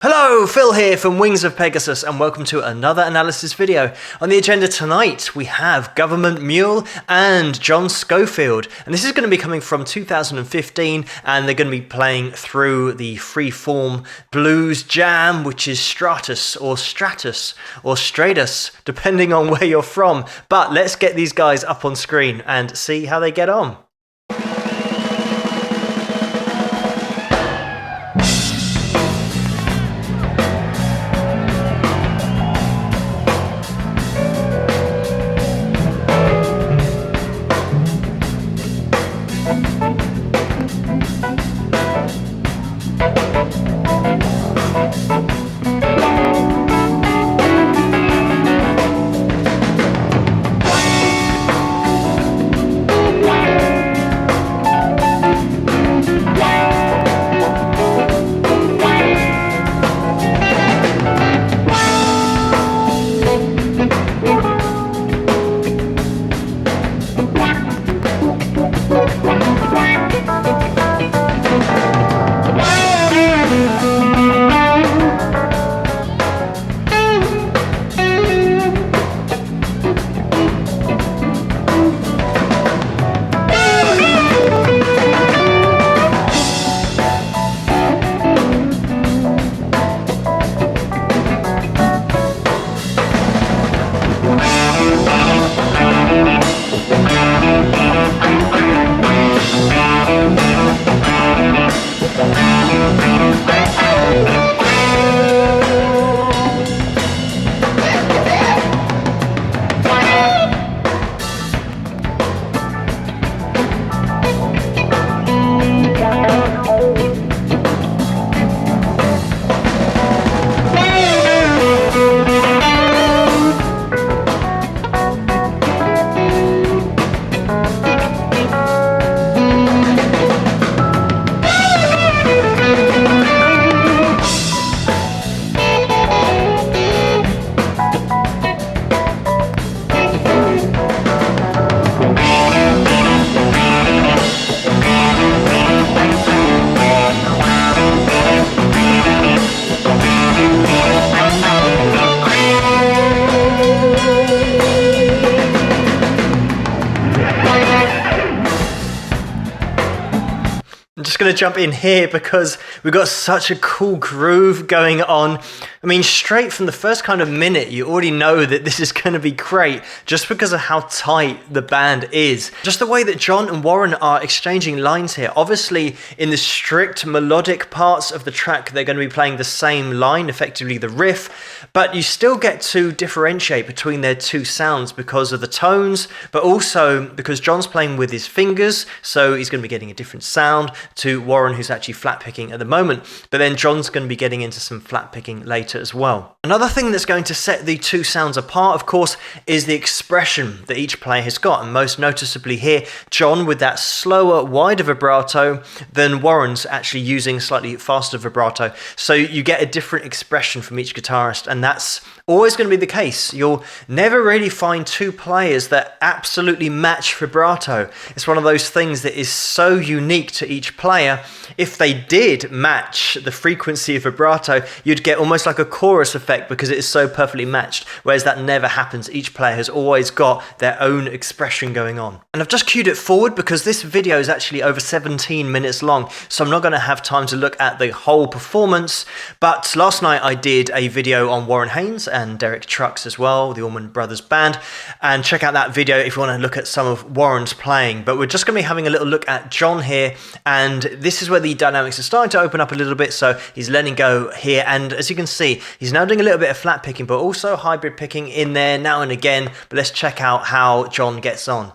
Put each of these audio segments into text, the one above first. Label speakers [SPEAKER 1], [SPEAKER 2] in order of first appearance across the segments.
[SPEAKER 1] Hello, Phil here from Wings of Pegasus and welcome to another analysis video. On the agenda tonight we have Gov't Mule and John Scofield, and this is going to be coming from 2015 and they're going to be playing through the freeform blues jam, which is Stratus or Stratus or Stratus depending on where you're from. But let's get these guys up on screen and see how they get on. Going to jump in here because we've got such a cool groove going on. I mean, straight from the first kind of minute, you already know that this is going to be great just because of how tight the band is. Just the way that John and Warren are exchanging lines here. Obviously, in the strict melodic parts of the track, they're going to be playing the same line, effectively the riff, but you still get to differentiate between their two sounds because of the tones, but also because John's playing with his fingers, so he's going to be getting a different sound to Warren, who's actually flat picking at the moment, but then John's going to be getting into some flat picking later as well. Another thing that's going to set the two sounds apart, of course, is the expression that each player has got, and most noticeably here, John with that slower, wider vibrato than Warren's actually using slightly faster vibrato. So you get a different expression from each guitarist, and that's always going to be the case. You'll never really find two players that absolutely match vibrato. It's one of those things that is so unique to each player. If they did match the frequency of vibrato, you'd get almost like a chorus effect because it is so perfectly matched, whereas that never happens. Each player has always got their own expression going on. And I've just queued it forward because this video is actually over 17 minutes long, so I'm not going to have time to look at the whole performance. But last night I did a video on Warren Haynes and Derek Trucks as well, the Allman Brothers Band, and check out that video if you want to look at some of Warren's playing. But we're just going to be having a little look at John here, and this is where the dynamics are starting to open up a little bit. So he's letting go here, and as you can see, he's now doing a little bit of flat picking but also hybrid picking in there now and again. But let's check out how John gets on.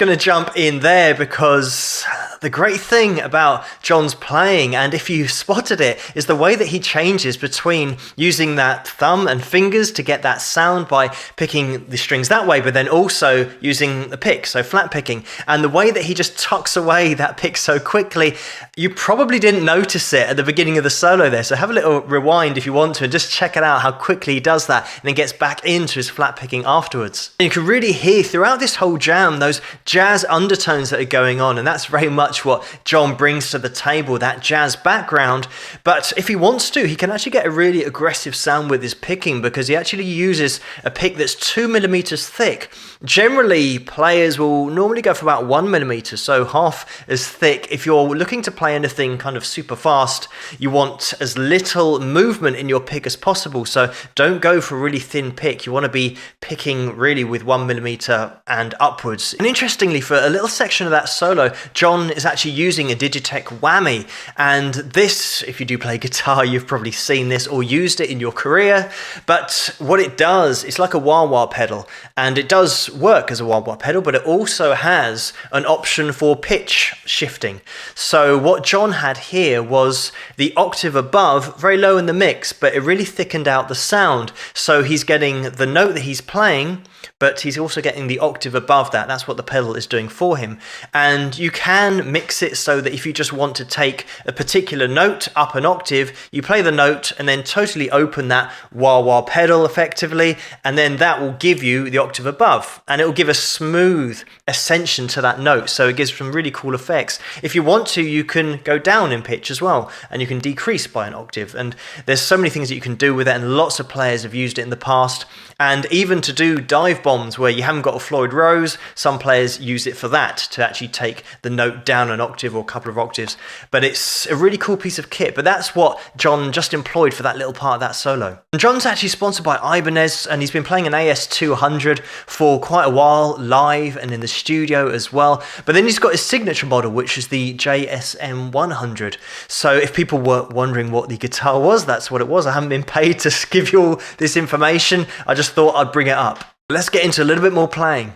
[SPEAKER 1] going to jump in there because the great thing about John's playing, and if you spotted it, is the way that he changes between using that thumb and fingers to get that sound by picking the strings that way, but then also using the pick, so flat picking. And the way that he just tucks away that pick so quickly, you probably didn't notice it at the beginning of the solo there. So have a little rewind if you want to and just check it out how quickly he does that and then gets back into his flat picking afterwards. And you can really hear throughout this whole jam those jazz undertones that are going on, and that's very much what John brings to the table, that jazz background. But if he wants to, he can actually get a really aggressive sound with his picking, because he actually uses a pick that's 2mm thick. Generally, players will normally go for about 1mm, so half as thick. If you're looking to play anything kind of super fast, you want as little movement in your pick as possible, so don't go for a really thin pick. You want to be picking really with 1mm and upwards. And interestingly, for a little section of that solo, John is actually using a Digitech whammy, and this, if you do play guitar, you've probably seen this or used it in your career. But what it does, it's like a wah-wah pedal, and it does work as a wah-wah pedal, but it also has an option for pitch shifting. So what John had here was the octave above, very low in the mix, but it really thickened out the sound. So he's getting the note that he's playing, but he's also getting the octave above that. That's what the pedal is doing for him. And you can mix it so that if you just want to take a particular note up an octave, you play the note and then totally open that wah-wah pedal effectively, and then that will give you the octave above, and it will give a smooth ascension to that note, so it gives some really cool effects. If you want to, you can go down in pitch as well, and you can decrease by an octave, and there's so many things that you can do with it, and lots of players have used it in the past. And even to do dive bombs where you haven't got a Floyd Rose, some players use it for that, to actually take the note down an octave or a couple of octaves. But it's a really cool piece of kit. But that's what John just employed for that little part of that solo. And John's actually sponsored by Ibanez, and he's been playing an AS200 for quite a while, live and in the studio as well. But then he's got his signature model, which is the JSM100. So if people were wondering what the guitar was, that's what it was. I haven't been paid to give you all this information. I just thought I'd bring it up. Let's get into a little bit more playing.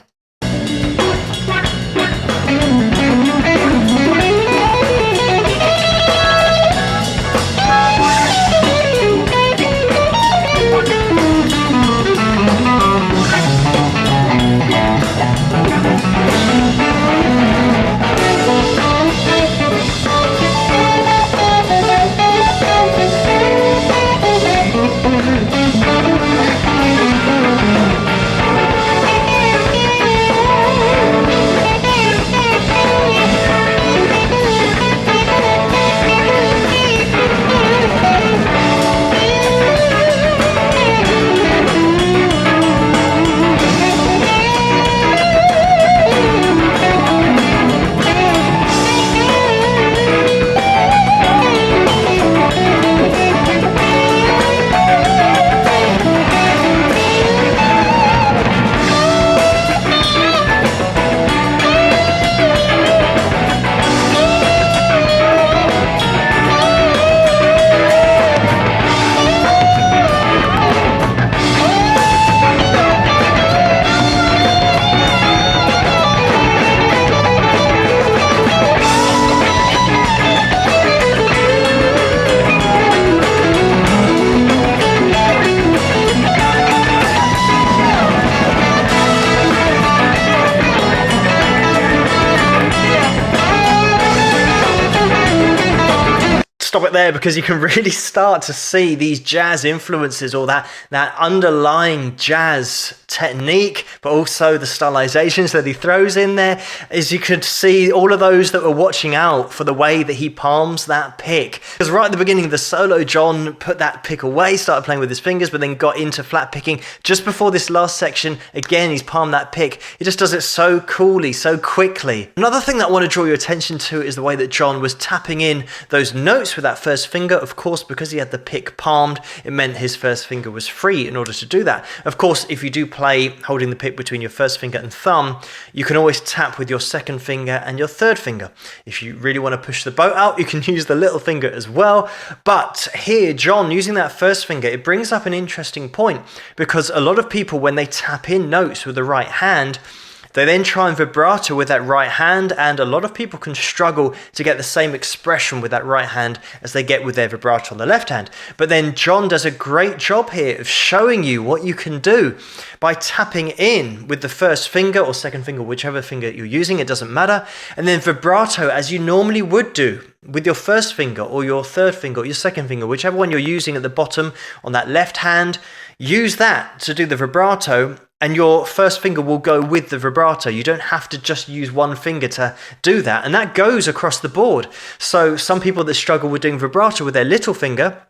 [SPEAKER 1] Stop it there, because you can really start to see these jazz influences, or that underlying jazz technique, but also the stylizations that he throws in there. As you could see, all of those that were watching out for the way that he palms that pick, because right at the beginning of the solo, John put that pick away, started playing with his fingers, but then got into flat picking. Just before this last section, again, he's palmed that pick. He just does it so coolly, so quickly. Another thing that I want to draw your attention to is the way that John was tapping in those notes with that first finger. Of course, because he had the pick palmed, it meant his first finger was free in order to do that. Of course, if you do play holding the pick between your first finger and thumb, you can always tap with your second finger and your third finger. If you really want to push the boat out, you can use the little finger as well. But here, John, using that first finger, it brings up an interesting point, because a lot of people, when they tap in notes with the right hand, They then try and vibrato with that right hand, and a lot of people can struggle to get the same expression with that right hand as they get with their vibrato on the left hand. But then John does a great job here of showing you what you can do by tapping in with the first finger or second finger, whichever finger you're using, it doesn't matter, and then vibrato as you normally would do with your first finger or your third finger or your second finger, whichever one you're using at the bottom on that left hand. Use that to do the vibrato, and your first finger will go with the vibrato. You don't have to just use one finger to do that, and that goes across the board. So some people that struggle with doing vibrato with their little finger,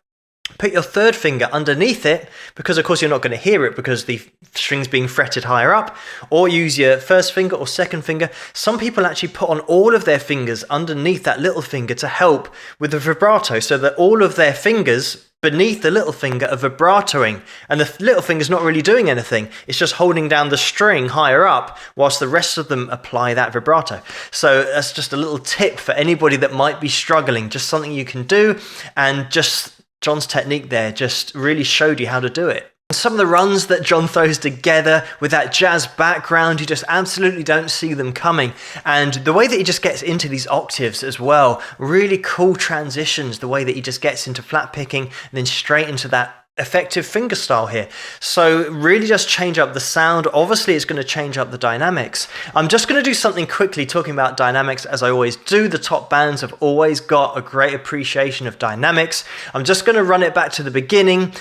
[SPEAKER 1] put your third finger underneath it, because of course you're not going to hear it because the string's being fretted higher up, or use your first finger or second finger. Some people actually put on all of their fingers underneath that little finger to help with the vibrato, so that all of their fingers beneath the little finger are vibratoing, and the little finger's not really doing anything. It's just holding down the string higher up whilst the rest of them apply that vibrato. So that's just a little tip for anybody that might be struggling, just something you can do, and just John's technique there just really showed you how to do it. Some of the runs that John throws together with that jazz background, you just absolutely don't see them coming. And the way that he just gets into these octaves as well, really cool transitions, the way that he just gets into flat picking and then straight into that effective finger style here. So really just change up the sound. Obviously it's going to change up the dynamics. I'm just going to do something quickly talking about dynamics, as I always do. The top bands have always got a great appreciation of dynamics. I'm just going to run it back to the beginning.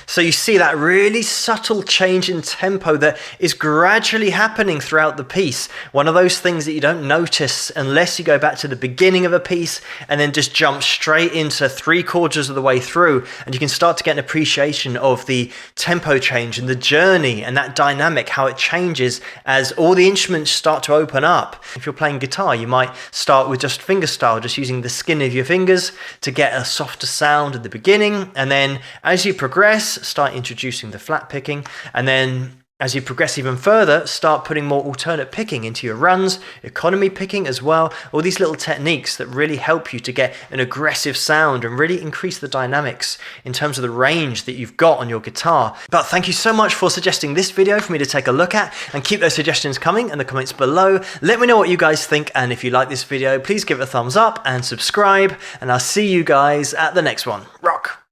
[SPEAKER 1] So you see that really subtle change in tempo that is gradually happening throughout the piece. One of those things that you don't notice unless you go back to the beginning of a piece and then just jump straight into 3/4 of the way through, and you can start to get an appreciation of the tempo change and the journey and that dynamic, how it changes as all the instruments start to open up. If you're playing guitar, you might start with just fingerstyle, just using the skin of your fingers to get a softer sound at the beginning, and then as you progress, start introducing the flat picking, and then as you progress even further, start putting more alternate picking into your runs, economy picking as well, all these little techniques that really help you to get an aggressive sound and really increase the dynamics in terms of the range that you've got on your guitar. But thank you so much for suggesting this video for me to take a look at, and keep those suggestions coming in the comments below. Let me know what you guys think, and if you like this video, please give it a thumbs up and subscribe, and I'll see you guys at the next one. Rock!